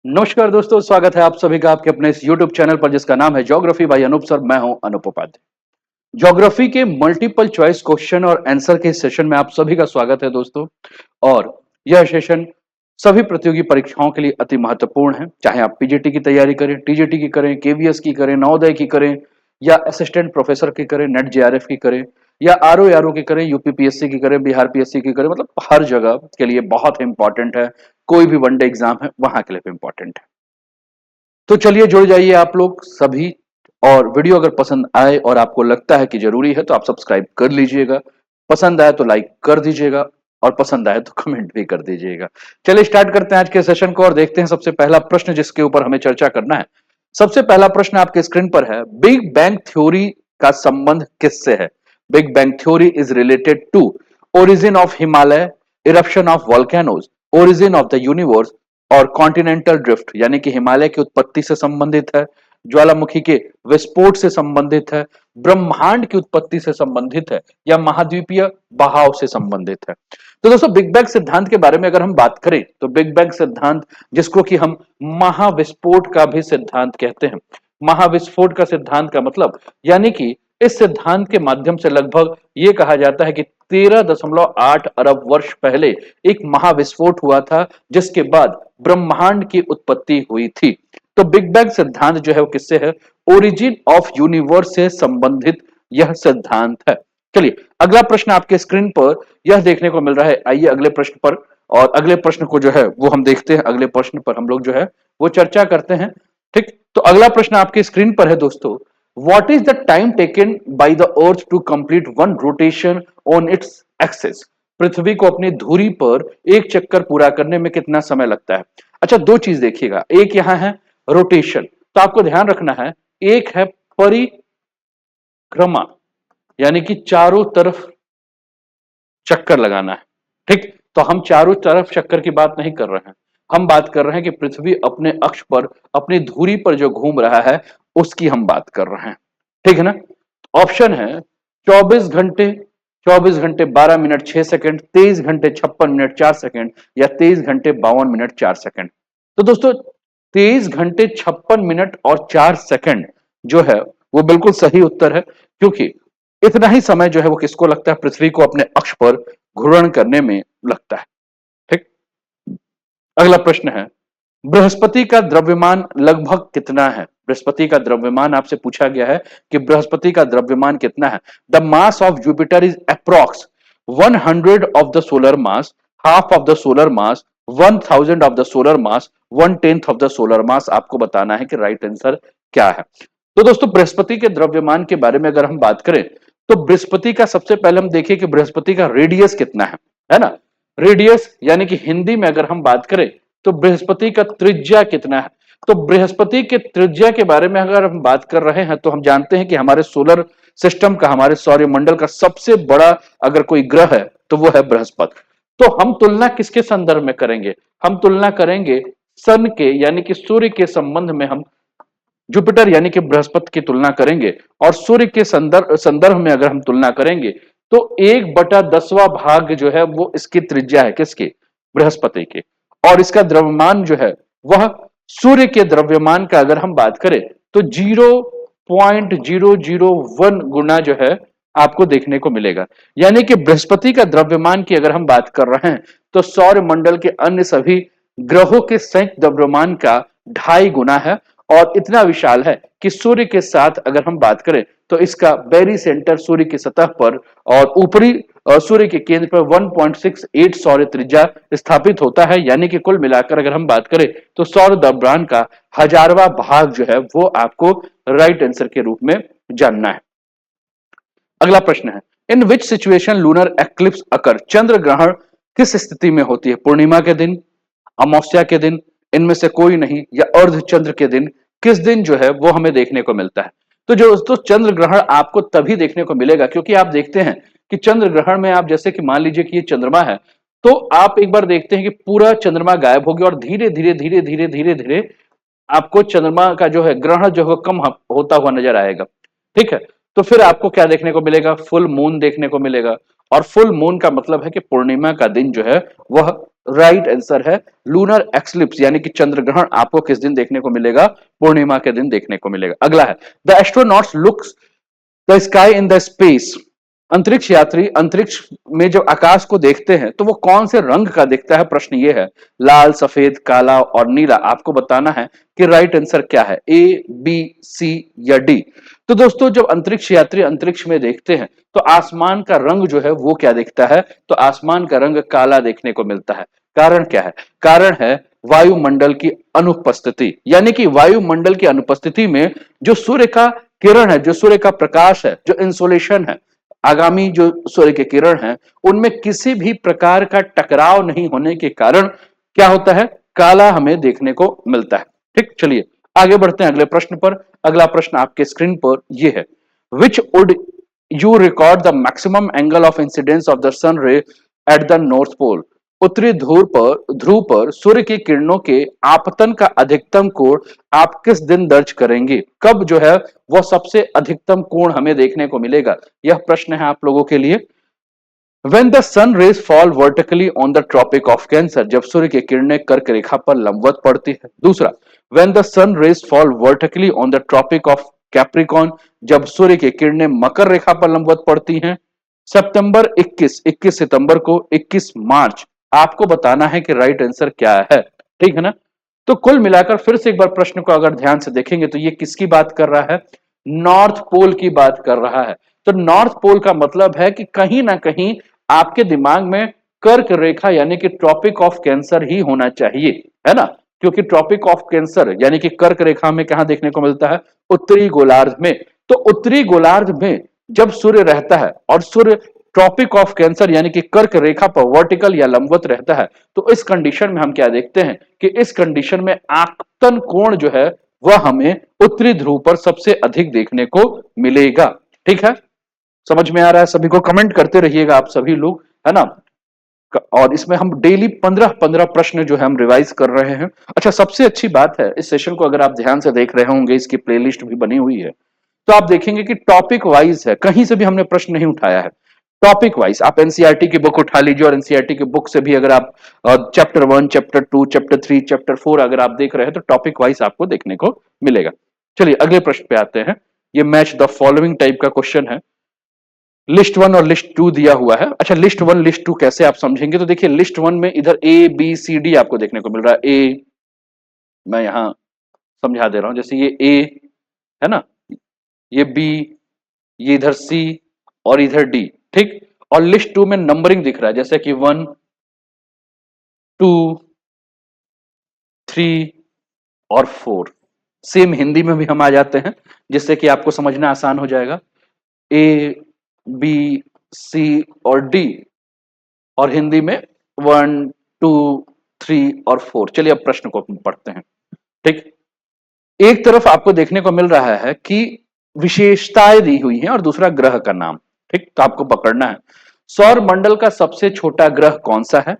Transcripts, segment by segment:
नमस्कार दोस्तों, स्वागत है आप सभी का आपके अपने इस YouTube चैनल पर जिसका नाम है ज्योग्राफी बाय अनूप सर। मैं हूं अनूप उपाध्याय। ज्योग्राफी के मल्टीपल चॉइस क्वेश्चन और आंसर के सेशन में आप सभी का स्वागत है दोस्तों। और यह सेशन सभी प्रतियोगी परीक्षाओं के लिए अति महत्वपूर्ण है, चाहे आप पीजीटी की तैयारी करें, टीजीटी की करें, केवीएस की करें, नवोदय की करें या असिस्टेंट प्रोफेसर की करें, नेट जेआरएफ की करें या आरओ की करें, यूपी पीएससी की करें, बिहार पीएससी की करें, मतलब हर जगह के लिए बहुत इंपॉर्टेंट है। कोई भी वनडे एग्जाम है वहां के लिए भी इंपॉर्टेंट है। तो चलिए जुड़ जाइए आप लोग सभी। और वीडियो अगर पसंद आए और आपको लगता है कि जरूरी है तो आप सब्सक्राइब कर लीजिएगा। पसंद आए तो लाइक कर दीजिएगा और पसंद आए तो कमेंट भी कर दीजिएगा। चलिए स्टार्ट करते हैं आज के सेशन को और देखते हैं सबसे पहला प्रश्न जिसके ऊपर हमें चर्चा करना है। सबसे पहला प्रश्न आपके स्क्रीन पर है, बिग बैंग थ्योरी का संबंध किससे है? Big bang theory is related to origin of Himalaya, eruption of volcanoes, origin of the universe और कॉन्टिनेंटल ड्रिफ्ट यानी कि हिमालय की उत्पत्ति से संबंधित है, ज्वालामुखी के विस्फोट से संबंधित है, ब्रह्मांड की उत्पत्ति से संबंधित है या महाद्वीपीय बहाव से संबंधित है। तो दोस्तों बिग बैंग सिद्धांत के बारे में अगर हम बात करें तो बिग बैंग सिद्धांत, जिसको कि हम महाविस्फोट का भी सिद्धांत कहते हैं। महाविस्फोट का सिद्धांत का मतलब यानी कि इस सिद्धांत के माध्यम से लगभग ये कहा जाता है कि 13.8 अरब वर्ष पहले एक महाविस्फोट हुआ था जिसके बाद ब्रह्मांड की उत्पत्ति हुई थी। तो बिग बैंग सिद्धांत जो है वो किससे है? ओरिजिन ऑफ यूनिवर्स से संबंधित यह सिद्धांत है। चलिए अगला प्रश्न आपके स्क्रीन पर यह देखने को मिल रहा है। आइए अगले प्रश्न पर, और अगले प्रश्न को जो है वो हम देखते हैं। अगले प्रश्न पर हम लोग जो है वो चर्चा करते हैं। ठीक, तो अगला प्रश्न आपके स्क्रीन पर है दोस्तों, what is the time taken by the earth to complete one rotation on its axis? पृथ्वी को अपनी धुरी पर एक चक्कर पूरा करने में कितना समय लगता है? अच्छा, दो चीज देखिएगा, एक यहां है रोटेशन, तो आपको ध्यान रखना है, एक है परिक्रमा यानी कि चारों तरफ चक्कर लगाना है। ठीक, तो हम चारों तरफ चक्कर की बात नहीं कर रहे हैं, हम बात कर रहे हैं कि पृथ्वी अपने अक्ष पर अपनी धुरी पर जो घूम रहा है उसकी हम बात कर रहे हैं। ठीक है ना? ऑप्शन है 24 घंटे, 24 घंटे 12 मिनट 6 सेकंड, 23 घंटे 56 मिनट 4 सेकंड या 23 घंटे 52 मिनट 4 सेकंड। तो दोस्तों 23 घंटे 56 मिनट और 4 सेकंड जो है वो बिल्कुल सही उत्तर है, क्योंकि इतना ही समय जो है वो किसको लगता है? पृथ्वी को अपने अक्ष पर घूर्ण करने में लगता है। ठीक, अगला प्रश्न है, बृहस्पति का द्रव्यमान लगभग कितना है? बृहस्पति का द्रव्यमान आपसे पूछा गया है कि बृहस्पति का द्रव्यमान कितना है। The mass of Jupiter is approx 100 of the solar mass, half of the solar mass, 1000 of the solar mass, 1/10 of the solar मास। आपको बताना है कि राइट आंसर क्या है। तो दोस्तों बृहस्पति के द्रव्यमान के बारे में अगर हम बात करें तो बृहस्पति का सबसे पहले हम देखिए कि बृहस्पति का रेडियस कितना है ना? रेडियस यानी कि हिंदी में अगर हम बात करें तो बृहस्पति का त्रिज्या कितना है? तो बृहस्पति के त्रिज्या के बारे में अगर हम बात कर रहे हैं तो हम जानते हैं कि हमारे सोलर सिस्टम का, हमारे सौरमंडल का सबसे बड़ा अगर कोई ग्रह है तो वो है बृहस्पति। तो हम तुलना किसके संदर्भ में करेंगे? हम तुलना करेंगे सन के यानी कि सूर्य के संबंध में हम जुपिटर यानी कि बृहस्पति की तुलना करेंगे। और सूर्य के संदर्भ में अगर हम तुलना करेंगे तो 1/10वां भाग जो है वो इसकी त्रिज्या है, किसकी? बृहस्पति की। और इसका द्रव्यमान जो है वह सूर्य के द्रव्यमान का अगर हम बात करें तो 0.001 गुना जो है आपको देखने को मिलेगा। यानी कि बृहस्पति का द्रव्यमान की अगर हम बात कर रहे हैं तो सौर मंडल के अन्य सभी ग्रहों के संयुक्त द्रव्यमान का 2.5 गुना है। और इतना विशाल है कि सूर्य के साथ अगर हम बात करें तो इसका बेरी सेंटर सूर्य की सतह पर और ऊपरी सूर्य के केंद्र पर 1.68 सौर त्रिज्या स्थापित होता है। यानी कि कुल मिलाकर अगर हम बात करें तो सौर द्रव्यमान का 1000वां भाग जो है वो आपको राइट आंसर के रूप में जानना है। अगला प्रश्न है, इन विच सिचुएशन लूनर एक्लिप्स अकर? चंद्र ग्रहण किस स्थिति में होती है? पूर्णिमा के दिन, अमावस्या के दिन, इनमें से कोई नहीं, या अर्धचंद्र के दिन? किस दिन जो है वो हमें देखने को मिलता है? तो जो दोस्तों चंद्र ग्रहण आपको तभी देखने को मिलेगा, क्योंकि आप देखते हैं कि चंद्र ग्रहण में आप जैसे कि मान लीजिए कि ये चंद्रमा है, तो आप एक बार देखते हैं कि पूरा चंद्रमा गायब हो गया और धीरे धीरे धीरे धीरे धीरे धीरे आपको चंद्रमा का जो है ग्रहण जो है कम होता हुआ नजर आएगा। ठीक है, तो फिर आपको क्या देखने को मिलेगा? फुल मून देखने को मिलेगा। और फुल मून का मतलब है कि पूर्णिमा का दिन जो है वह राइट आंसर है लूनर एक्लिप्स, यानी कि चंद्र ग्रहण आपको किस दिन देखने को मिलेगा? पूर्णिमा के दिन देखने को मिलेगा। अगला है the astronauts looks the sky in the space. अंतरिक्ष यात्री अंतरिक्ष में जब आकाश को देखते हैं तो वो कौन से रंग का दिखता है? प्रश्न ये है, लाल, सफेद, काला और नीला। आपको बताना है कि राइट आंसर क्या है, ए, बी, सी या डी। तो दोस्तों जब अंतरिक्ष यात्री अंतरिक्ष में देखते हैं तो आसमान का रंग जो है वो क्या दिखता है? तो आसमान का रंग काला देखने को मिलता है। कारण क्या है? कारण है वायुमंडल की अनुपस्थिति, यानी कि वायुमंडल की अनुपस्थिति में जो सूर्य का किरण है, जो सूर्य का प्रकाश है, जो इंसोलेशन है, आगामी जो सूर्य के किरण हैं उनमें किसी भी प्रकार का टकराव नहीं होने के कारण क्या होता है? काला हमें देखने को मिलता है। ठीक, चलिए आगे बढ़ते हैं अगले प्रश्न पर। अगला प्रश्न आपके स्क्रीन पर यह है, which would you record the maximum angle of incidence of the sun ray at the north pole. उत्तरी ध्रुव पर सूर्य की किरणों के आपतन का अधिकतम कोण आप किस दिन दर्ज करेंगे? कब जो है वह सबसे अधिकतम कोण हमें देखने को मिलेगा? यह प्रश्न है आप लोगों के लिए। When the sun rays fall vertically on the Tropic of Cancer, जब सूर्य की किरणें कर्क रेखा पर लंबवत पड़ती है। दूसरा, when the sun rays fall vertically on the Tropic of Capricorn, जब सूर्य की किरणें मकर रेखा पर लंबवत पड़ती हैं। सितंबर 21 सितंबर को 21 मार्च। आपको बताना है कि राइट आंसर क्या है, ठीक है ना? तो कुल मिलाकर फिर से एक बार प्रश्न को अगर ध्यान से देखेंगे तो ये किसकी बात कर रहा है? नॉर्थ पोल की बात कर रहा है। तो नॉर्थ पोल का मतलब है कि कहीं ना कहीं आपके दिमाग में कर्क रेखा यानी कि ट्रॉपिक ऑफ कैंसर ही होना चाहिए, है ना? क्योंकि ट्रॉपिक ऑफ कैंसर यानी कि कर्क रेखा में कहां देखने को मिलता है? उत्तरी गोलार्ध में। तो उत्तरी गोलार्ध में जब सूर्य रहता है और सूर्य ट्रॉपिक ऑफ कैंसर यानी कि कर्क रेखा पर वर्टिकल या लंबवत रहता है, तो इस कंडीशन में हम क्या देखते हैं कि इस कंडीशन में आपतन कोण जो है वह हमें उत्तरी ध्रुव पर सबसे अधिक देखने को मिलेगा। ठीक है, समझ में आ रहा है सभी को? कमेंट करते रहिएगा आप सभी लोग, है ना? और इसमें हम डेली 15-15 प्रश्न जो है हम रिवाइज कर रहे हैं। अच्छा, सबसे अच्छी बात है इस सेशन को अगर आप ध्यान से देख रहे होंगे, इसकी प्लेलिस्ट भी बनी हुई है, तो आप देखेंगे कि टॉपिक वाइज है, कहीं से भी हमने प्रश्न नहीं उठाया है। टॉपिक वाइज आप एनसीईआरटी की बुक उठा लीजिए और एनसीईआरटी की बुक से भी अगर आप चैप्टर 1, चैप्टर 2, चैप्टर 3, चैप्टर 4 अगर आप देख रहे हैं तो टॉपिक वाइज आपको देखने को मिलेगा। चलिए अगले प्रश्न पे आते हैं। ये मैच द फॉलोइंग टाइप का क्वेश्चन है। लिस्ट वन और लिस्ट टू दिया हुआ है। अच्छा, लिस्ट वन लिस्ट टू कैसे आप समझेंगे? तो देखिए लिस्ट वन में इधर ए बी सी डी आपको देखने को मिल रहा है। ए, मैं यहां समझा दे रहा हूं, जैसे ये ए है ना, ये बी, ये इधर सी और इधर डी। ठीक, और लिस्ट टू में नंबरिंग दिख रहा है जैसे कि 1, 2, 3 और 4। सेम हिंदी में भी हम आ जाते हैं जिससे कि आपको समझना आसान हो जाएगा। ए, बी, सी और डी, और हिंदी में 1, 2, 3 और 4। चलिए अब प्रश्न को पढ़ते हैं। ठीक, एक तरफ आपको देखने को मिल रहा है कि विशेषताएं दी हुई हैं और दूसरा ग्रह का नाम। ठीक, तो आपको पकड़ना है। सौर मंडल का सबसे छोटा ग्रह कौन सा है?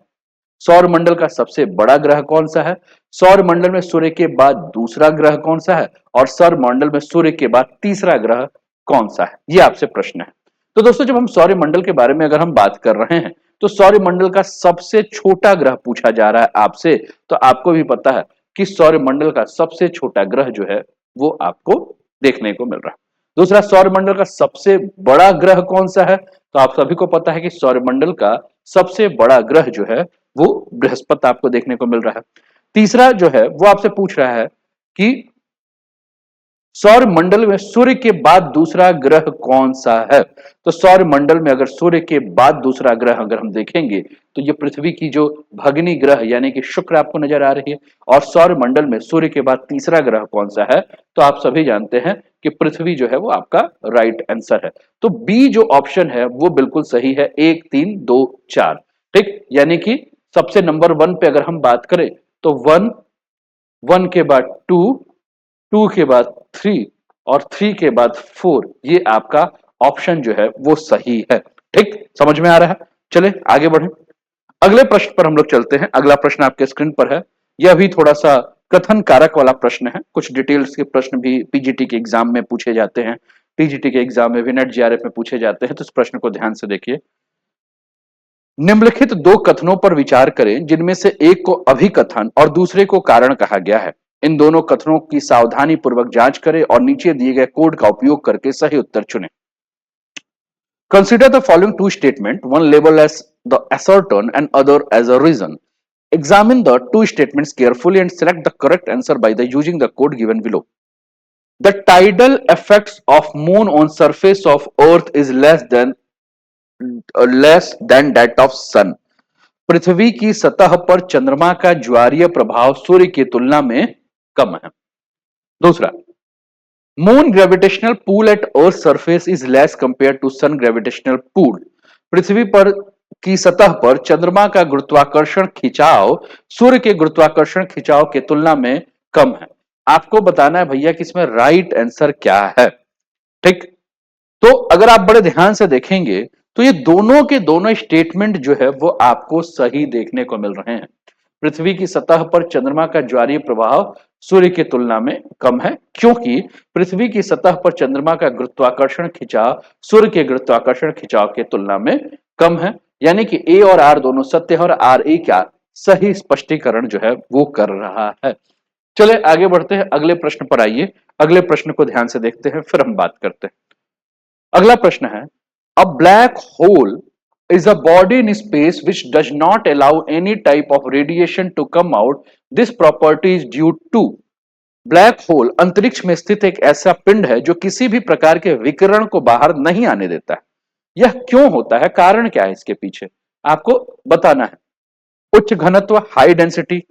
सौर मंडल का सबसे बड़ा ग्रह कौन सा है? सौर मंडल में सूर्य के बाद दूसरा ग्रह कौन सा है? और सौर मंडल में सूर्य के बाद तीसरा ग्रह कौन सा है? ये आपसे प्रश्न है। तो दोस्तों जब हम सौर मंडल के बारे में अगर हम बात कर रहे हैं तो सौर मंडल का सबसे छोटा ग्रह पूछा जा रहा है आपसे, तो आपको भी पता है कि सौर मंडल का सबसे छोटा ग्रह जो है वो आपको देखने को मिल रहा है। दूसरा, सौर मंडल का सबसे बड़ा ग्रह कौन सा है? तो आप सभी को पता है कि सौर मंडल का सबसे बड़ा ग्रह जो है वो बृहस्पति आपको देखने को मिल रहा है। तीसरा जो है वो आपसे पूछ रहा है कि सौर मंडल में सूर्य के बाद दूसरा ग्रह कौन सा है? तो सौर मंडल में अगर सूर्य के बाद दूसरा ग्रह अगर हम देखेंगे तो ये पृथ्वी की जो भगिनी ग्रह यानी कि शुक्र आपको नजर आ रही है। और सौर मंडल में सूर्य के बाद तीसरा ग्रह कौन सा है? तो आप सभी जानते हैं कि पृथ्वी जो है वो आपका राइट आंसर है। तो बी जो ऑप्शन है वो बिल्कुल सही है, 1, 3, 2, 4। ठीक, यानी कि सबसे नंबर 1 पे अगर हम बात करें तो 1, 1 के बाद 2, 2 के बाद 3 और 3 के बाद 4, ये आपका ऑप्शन जो है वो सही है। ठीक, समझ में आ रहा है? चले आगे बढ़े, अगले प्रश्न पर हम लोग चलते हैं। अगला प्रश्न आपके स्क्रीन पर है। यह भी थोड़ा सा कथन कारक वाला प्रश्न है। कुछ डिटेल्स के प्रश्न भी पीजीटी के एग्जाम में पूछे जाते हैं, पीजीटी के एग्जाम में भी, नेट जीआरएफ में पूछे जाते हैं। तो इस प्रश्न को ध्यान से देखिए। निम्नलिखित दो कथनों पर विचार करें जिनमें से एक को अभिकथन और दूसरे को कारण कहा गया है। इन दोनों कथनों की सावधानी पूर्वक जांच करें और नीचे दिए गए कोड का उपयोग करके सही उत्तर चुनें। Consider the following two statements, one labeled as the assertion and other as a reason. Examine the two statements carefully and select the correct answer by using the code given below. The tidal effects of moon on surface of earth is less than that of sun. पृथ्वी की सतह पर चंद्रमा का ज्वारीय प्रभाव सूर्य की तुलना में कम है। दूसरा, moon gravitational pull at earth surface is less compare to sun gravitational pull. पृथ्वी पर की सतह पर चंद्रमा का गुरुत्वाकर्षण खिंचाव सूर्य के गुरुत्वाकर्षण खिंचाव की तुलना में कम है। आपको बताना है भैया कि इसमें राइट आंसर क्या है। ठीक, तो अगर आप बड़े ध्यान से देखेंगे तो ये दोनों के दोनों स्टेटमेंट जो है वो आपको सही देखने को मिल रहे हैं। पृथ्वी की सतह पर चंद्रमा का ज्वारीय प्रभाव सूर्य की तुलना में कम है क्योंकि पृथ्वी की सतह पर चंद्रमा का गुरुत्वाकर्षण खिंचाव सूर्य के गुरुत्वाकर्षण खिंचाव की तुलना में कम है। यानी कि ए और आर दोनों सत्य है और आर ए का सही स्पष्टीकरण जो है वो कर रहा है। चले आगे बढ़ते हैं, अगले प्रश्न पर आइए। अगले प्रश्न को ध्यान से देखते हैं फिर हम बात करते हैं। अगला प्रश्न है, अ black whole is a body in space which does not allow any type of radiation to come out. This property is due to black hole अंतरिक्ष में स्थित एक ऐसा पिंड है जो किसी भी प्रकार के विकिरण को बाहर नहीं आने देता है। यह क्यों होता है, कारण क्या है इसके पीछे, आपको बताना है। उच्च घनत्व high density,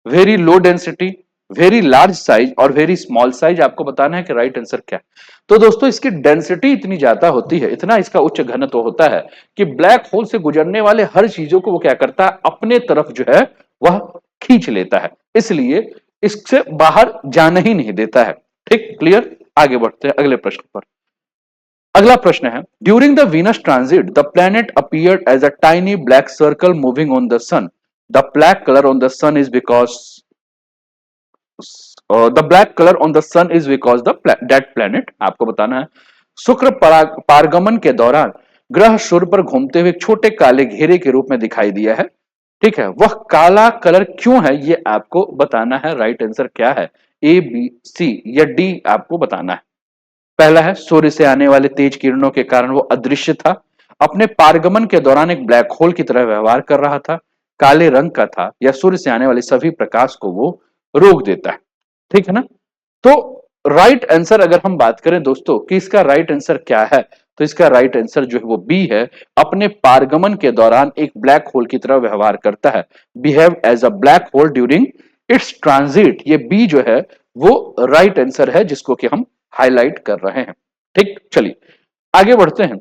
very low density, very large size और वेरी स्मॉल साइज, आपको बताना है कि राइट आंसर क्या है। तो दोस्तों इसकी डेंसिटी इतनी ज्यादा होती है, इतना इसका उच्च घनत्व होता है कि ब्लैक होल से गुजरने वाले हर चीजों को वो क्या करता है, अपने तरफ जो है वह खींच लेता है, इसलिए इससे बाहर जाने ही नहीं देता है। ठीक, क्लियर। आगे बढ़ते हैं अगले प्रश्न पर। अगला प्रश्न है, during the Venus transit the planet appeared as a tiny black circle moving on the sun. The black colour on the sun is because the black colour on the sun is because that planet, आपको बताना है। शुक्र पारगमन के दौरान ग्रह सूर्य पर घूमते हुए छोटे काले घेरे के रूप में दिखाई दिया है। ठीक है, वह काला कलर क्यों है ये आपको बताना है। राइट आंसर क्या है, ए बी सी या डी आपको बताना है। पहला है, सूर्य से आने वाले तेज किरणों के कारण वो अदृश्य था, अपने पारगमन के दौरान एक ब्लैक होल की तरह व्यवहार कर रहा था, काले रंग का था, या सूर्य से आने वाले सभी प्रकाश को वो रोक देता है। ठीक है ना। तो राइट आंसर अगर हम बात करें दोस्तों कि इसका राइट आंसर क्या है, तो इसका राइट आंसर जो है वो बी है, अपने पारगमन के दौरान एक ब्लैक होल की तरह व्यवहार करता है, behave as a black hole during its transit. ये बी जो है वो राइट आंसर है जिसको कि हम हाईलाइट कर रहे हैं। ठीक, चलिए आगे बढ़ते हैं।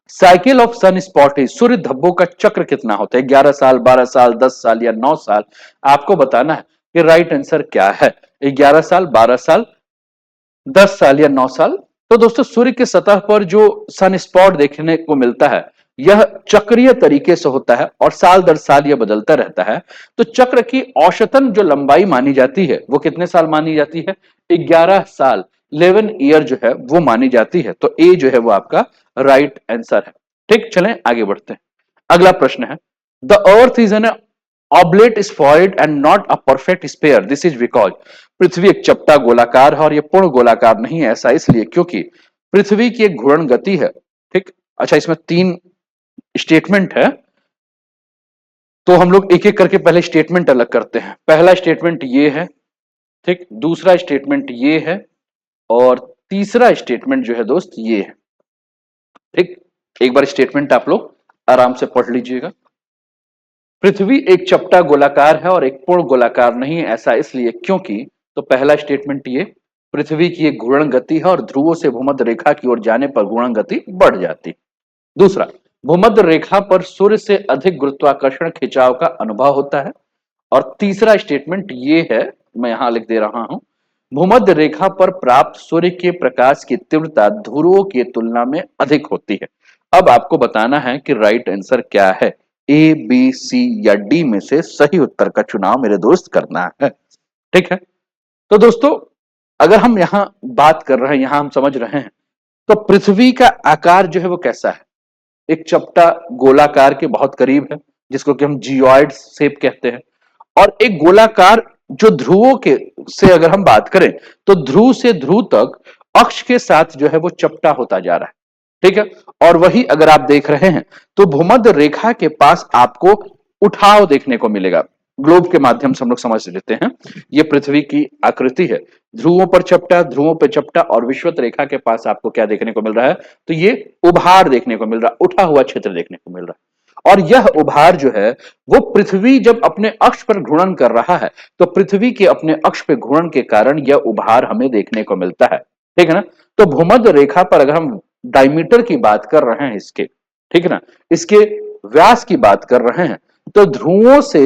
Cycle of sun spot is, सूर्य धब्बों का चक्र कितना होता है, 11 साल, 12 साल, 10 साल या 9 साल, आपको बताना है कि राइट आंसर क्या है। 11 साल, 12 साल, 10 साल या 9 साल। तो दोस्तों सूर्य की सतह पर जो सन स्पॉट देखने को मिलता है यह चक्रीय तरीके से होता है और साल दर साल यह बदलता रहता है। तो चक्र की औसतन जो लंबाई मानी जाती है वो कितने साल मानी जाती है, 11 साल, 11 ईयर जो है वो मानी जाती है। तो ए जो है वो आपका राइट आंसर है। ठीक, चलें आगे बढ़ते हैं। अगला प्रश्न है, the earth is an oblate spheroid and not a perfect sphere, this is because. पृथ्वी एक चपटा गोलाकार है और यह पूर्ण गोलाकार नहीं है, ऐसा इसलिए क्योंकि पृथ्वी की एक घूर्णन गति है। ठीक, अच्छा इसमें 3 स्टेटमेंट है तो हम लोग एक एक करके पहले स्टेटमेंट अलग करते हैं। पहला स्टेटमेंट ये है, ठीक, दूसरा स्टेटमेंट ये है और तीसरा स्टेटमेंट जो है दोस्त ये है। ठीक, एक बार स्टेटमेंट आप लोग आराम से पढ़ लीजिएगा। पृथ्वी एक चपटा गोलाकार है और एक पूर्ण गोलाकार नहीं है, ऐसा इसलिए क्योंकि, तो पहला स्टेटमेंट ये, पृथ्वी की एक घूर्णन गति है और ध्रुवों से भूमध्य रेखा की ओर जाने पर घूर्णन गति बढ़ जाती। दूसरा, भूमध्य रेखा पर सूर्य से अधिक गुरुत्वाकर्षण खिंचाव का अनुभव होता है। और तीसरा स्टेटमेंट ये है, मैं यहां लिख दे रहा हूं, भूमध्य रेखा पर प्राप्त सूर्य के प्रकाश की तीव्रता ध्रुवों की तुलना में अधिक होती है। अब आपको बताना है कि राइट आंसर क्या है, ए बी सी या डी में से सही उत्तर का चुनाव मेरे दोस्त करना है। ठीक है, तो दोस्तों अगर हम यहां बात कर रहे हैं, यहां हम समझ रहे हैं, तो पृथ्वी का आकार जो है वो कैसा है, एक चपटा गोलाकार के बहुत करीब है, जिसको कि हम जियोइड शेप कहते हैं। और एक गोलाकार जो ध्रुवों के से अगर हम बात करें, तो ध्रुव से ध्रुव तक अक्ष के साथ जो है वो चपटा होता जा रहा है, ठीक है। और वही अगर आप देख रहे हैं, तो भूमध्य रेखा के पास आपको उठाव देखने को मिलेगा। ग्लोब के माध्यम से हम लोग समझ लेते हैं, ये पृथ्वी की आकृति है। ध्रुवों पर चपटा, ध्रुवों पर चपटा, और विषुवत रेखा के पास आपको क्या देखने को मिल रहा है, तो ये उभार देखने को मिल रहा है, उठा हुआ क्षेत्र देखने को मिल रहा है। और यह उभार जो है वो पृथ्वी जब अपने अक्ष पर घूर्णन कर रहा है, तो पृथ्वी के अपने अक्ष पे घूर्णन के कारण यह उभार हमें देखने को मिलता है, ठीक है ना। तो भूमध्य रेखा पर अगर हम डायमीटर की बात कर रहे हैं इसके, ठीक है ना, इसके व्यास की बात कर रहे हैं, तो ध्रुवों से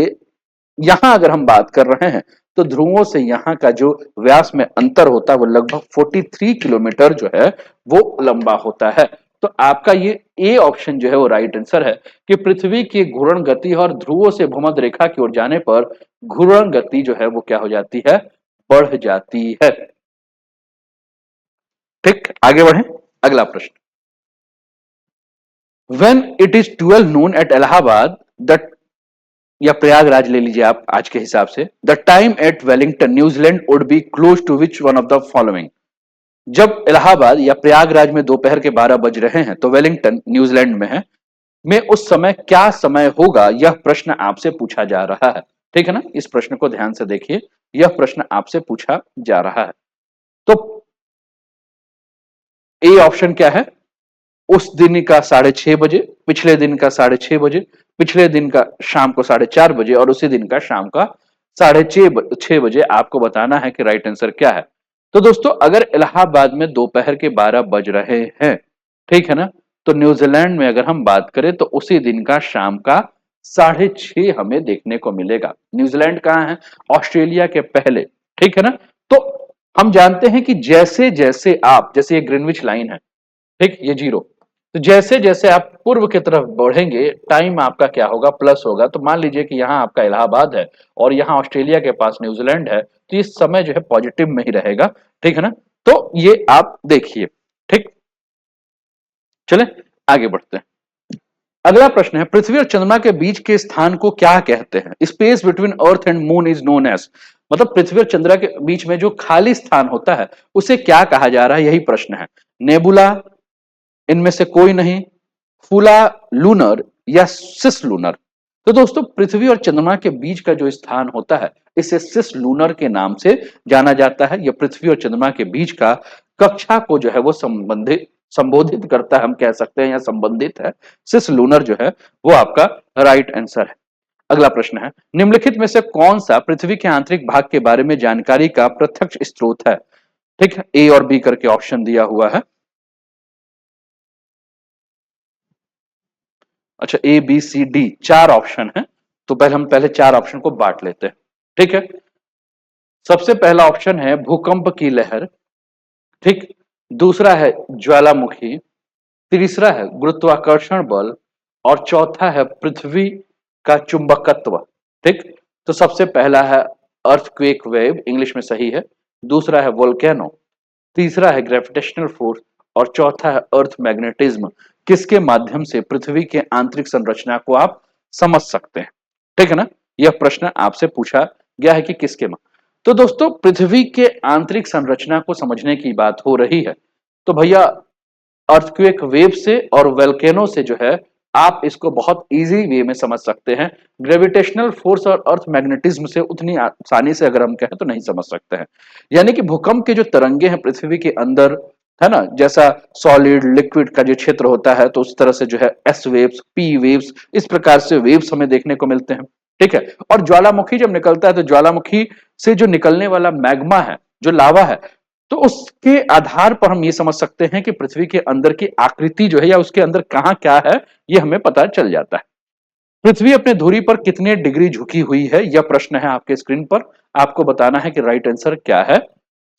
यहां अगर हम बात कर रहे हैं, तो ध्रुवों से यहां का जो व्यास में अंतर होता है वो लगभग 43 किलोमीटर जो है वो लंबा होता है। तो आपका ये ए ऑप्शन जो है वो राइट आंसर है कि पृथ्वी की घूर्णन गति और ध्रुवों से भूमध्य रेखा की ओर जाने पर घूर्णन गति जो है वो क्या हो जाती है, बढ़ जाती है। ठीक, आगे बढ़े। अगला प्रश्न, when it is 12 noon at Allahabad the, या प्रयागराज ले लीजिए आप आज के हिसाब से, the time at Wellington New Zealand would be close to which one of the following. जब इलाहाबाद या प्रयागराज में दोपहर के 12 बज रहे हैं, तो वेलिंगटन न्यूजीलैंड में है, में उस समय क्या समय होगा, यह प्रश्न आपसे पूछा जा रहा है, ठीक है ना। इस प्रश्न को ध्यान से देखिए, यह प्रश्न आपसे पूछा जा रहा है। तो ए ऑप्शन क्या है, उस दिन का 6:30 बजे, पिछले दिन का 6:30 बजे, पिछले दिन का शाम को 4:30 बजे, और उसी दिन का शाम का 6:30 बजे आपको बताना है कि राइट आंसर क्या है। तो दोस्तों अगर इलाहाबाद में दोपहर के 12 बज रहे हैं, ठीक है ना, तो न्यूजीलैंड में अगर हम बात करें तो उसी दिन का शाम का 6:30 हमें देखने को मिलेगा। न्यूजीलैंड कहाँ है, ऑस्ट्रेलिया के पहले, ठीक है ना। तो हम जानते हैं कि जैसे जैसे आप, जैसे ये ग्रीनविच लाइन है, ठीक, ये जीरो, तो जैसे जैसे आप पूर्व की तरफ बढ़ेंगे टाइम आपका क्या होगा, प्लस होगा। तो मान लीजिए कि यहाँ आपका इलाहाबाद है और यहाँ ऑस्ट्रेलिया के पास न्यूजीलैंड है, तो इस समय जो है पॉजिटिव में ही रहेगा, ठीक है ना। तो ये आप देखिए, ठीक। चले आगे बढ़ते हैं। अगला प्रश्न है, पृथ्वी और चंद्रमा के बीच के स्थान को क्या कहते हैं। Space between earth and moon is known as, मतलब पृथ्वी और चंद्रमा के बीच में जो खाली स्थान होता है उसे क्या कहा जा रहा है, यही प्रश्न है। नेबुला, इनमें से कोई नहीं, फूला लूनर, या सिस लूनर। तो दोस्तों पृथ्वी और चंद्रमा के बीच का जो स्थान होता है इसे सिस लूनर के नाम से जाना जाता है। यह पृथ्वी और चंद्रमा के बीच का कक्षा को जो है वो संबोधित करता है, हम कह सकते हैं, या संबंधित है। सिस लूनर जो है वो आपका राइट आंसर है। अगला प्रश्न है, निम्नलिखित में से कौन सा पृथ्वी के आंतरिक भाग के बारे में जानकारी का प्रत्यक्ष स्रोत है। ठीक है, ए और बी करके ऑप्शन दिया हुआ है। अच्छा, A B C D 4 option है, तो पहले 4 ऑप्शन को बांट लेते हैं, ठीक है। सबसे पहला ऑप्शन है भूकंप की लहर, ठीक। दूसरा है ज्वालामुखी, तीसरा है गुरुत्वाकर्षण बल, और चौथा है पृथ्वी का चुंबकत्व, ठीक। तो सबसे पहला है अर्थक्वेक वेव, इंग्लिश में सही है। दूसरा है वोल्केनो, तीसरा है ग्रेविटेशनल फोर्स, और चौथा है अर्थ मैग्नेटिज्म। किसके माध्यम से पृथ्वी के आंतरिक संरचना को आप समझ सकते हैं, ठीक है ना। यह प्रश्न आपसे पूछा गया है कि किसके तो दोस्तों पृथ्वी के आंतरिक संरचना को समझने की बात हो रही है, तो भैया अर्थक्वेक वेव से और वोल्केनो से जो है आप इसको बहुत इजी वे में समझ सकते हैं। ग्रेविटेशनल फोर्स और अर्थ मैग्नेटिज्म से उतनी आसानी से अगर हम कहें तो नहीं समझ सकते हैं। यानी कि भूकंप के जो तरंगे हैं पृथ्वी के अंदर, है ना, जैसा सॉलिड लिक्विड का जो क्षेत्र होता है, तो उस तरह से जो है एस वेव्स, पी वेव्स, इस प्रकार से वेव्स हमें देखने को मिलते हैं, ठीक है। और ज्वालामुखी जब निकलता है तो ज्वालामुखी से जो निकलने वाला मैग्मा है, जो लावा है, तो उसके आधार पर हम ये समझ सकते हैं कि पृथ्वी के अंदर की आकृति जो है या उसके अंदर कहां क्या है, ये हमें पता चल जाता है। पृथ्वी अपने धुरी पर कितने डिग्री झुकी हुई है, यह प्रश्न है आपके स्क्रीन पर। आपको बताना है कि राइट आंसर क्या है।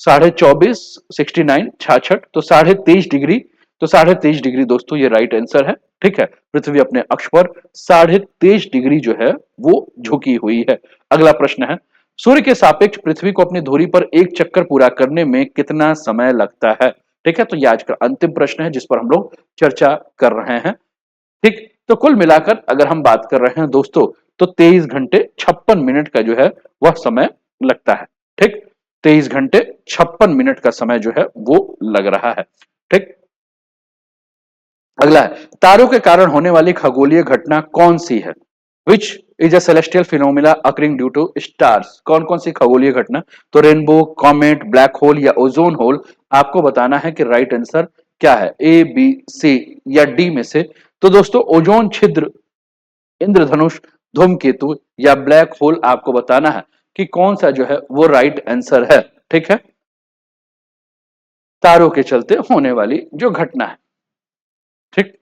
24.5, 69, 66, तो 23.5 डिग्री। तो 23.5 डिग्री दोस्तों ये राइट आंसर है, ठीक है। पृथ्वी अपने अक्ष पर 23.5 डिग्री जो है वो झुकी हुई है। अगला प्रश्न है, सूर्य के सापेक्ष पृथ्वी को अपनी धुरी पर एक चक्कर पूरा करने में कितना समय लगता है, ठीक है। तो ये आज का अंतिम प्रश्न है जिस पर हम लोग चर्चा कर रहे हैं। ठीक, तो कुल मिलाकर अगर हम बात कर रहे हैं दोस्तों, तो 23 घंटे 56 मिनट का जो है वह समय लगता है। ठीक, 23 घंटे 56 मिनट का समय जो है वो लग रहा है। ठीक, अगला है, तारों के कारण होने वाली खगोलीय घटना कौन सी है? Which is a celestial phenomena occurring due to stars. कौन कौन सी खगोलीय घटना? तो रेनबो, कॉमेट, ब्लैक होल या ओजोन होल। आपको बताना है कि राइट आंसर क्या है, ए, बी, सी या डी में से। तो दोस्तों ओजोन छिद्र, इंद्रधनुष, धूमकेतु या ब्लैक होल आपको बताना है कि कौन सा जो है वो राइट आंसर है। ठीक है, तारों के चलते होने वाली जो घटना है। ठीक,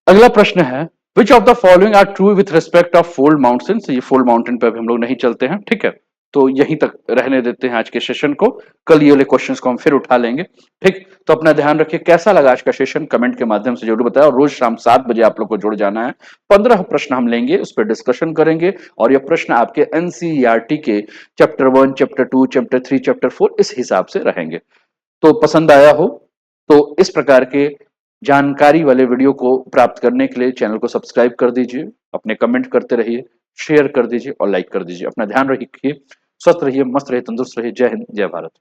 अगला प्रश्न है, which of the following are true with respect of fold mountains. ये फोल्ड माउंटेन पे अभी हम लोग नहीं चलते हैं। ठीक है, तो यहीं तक रहने देते हैं आज के सेशन को। कल ये वाले क्वेश्चंस को हम फिर उठा लेंगे। ठीक, तो अपना ध्यान रखिए। कैसा लगा आज का सेशन कमेंट के माध्यम से जरूर बताएं, और रोज शाम 7 बजे आप लोग को जुड़ जाना है। 15 प्रश्न हम लेंगे, उस पर डिस्कशन करेंगे, और ये प्रश्न आपके एनसीईआरटी के चैप्टर 1, चैप्टर 2, चैप्टर 3, चैप्टर 4 इस हिसाब से रहेंगे। तो पसंद आया हो तो इस प्रकार के जानकारी वाले वीडियो को प्राप्त करने के लिए चैनल को सब्सक्राइब कर दीजिए, अपने कमेंट करते रहिए, शेयर कर दीजिए और लाइक कर दीजिए। अपना ध्यान रखिए, स्वस्थ रहिए, मस्त रहिए, तंदुरुस्त रहिए। जय हिंद, जय भारत।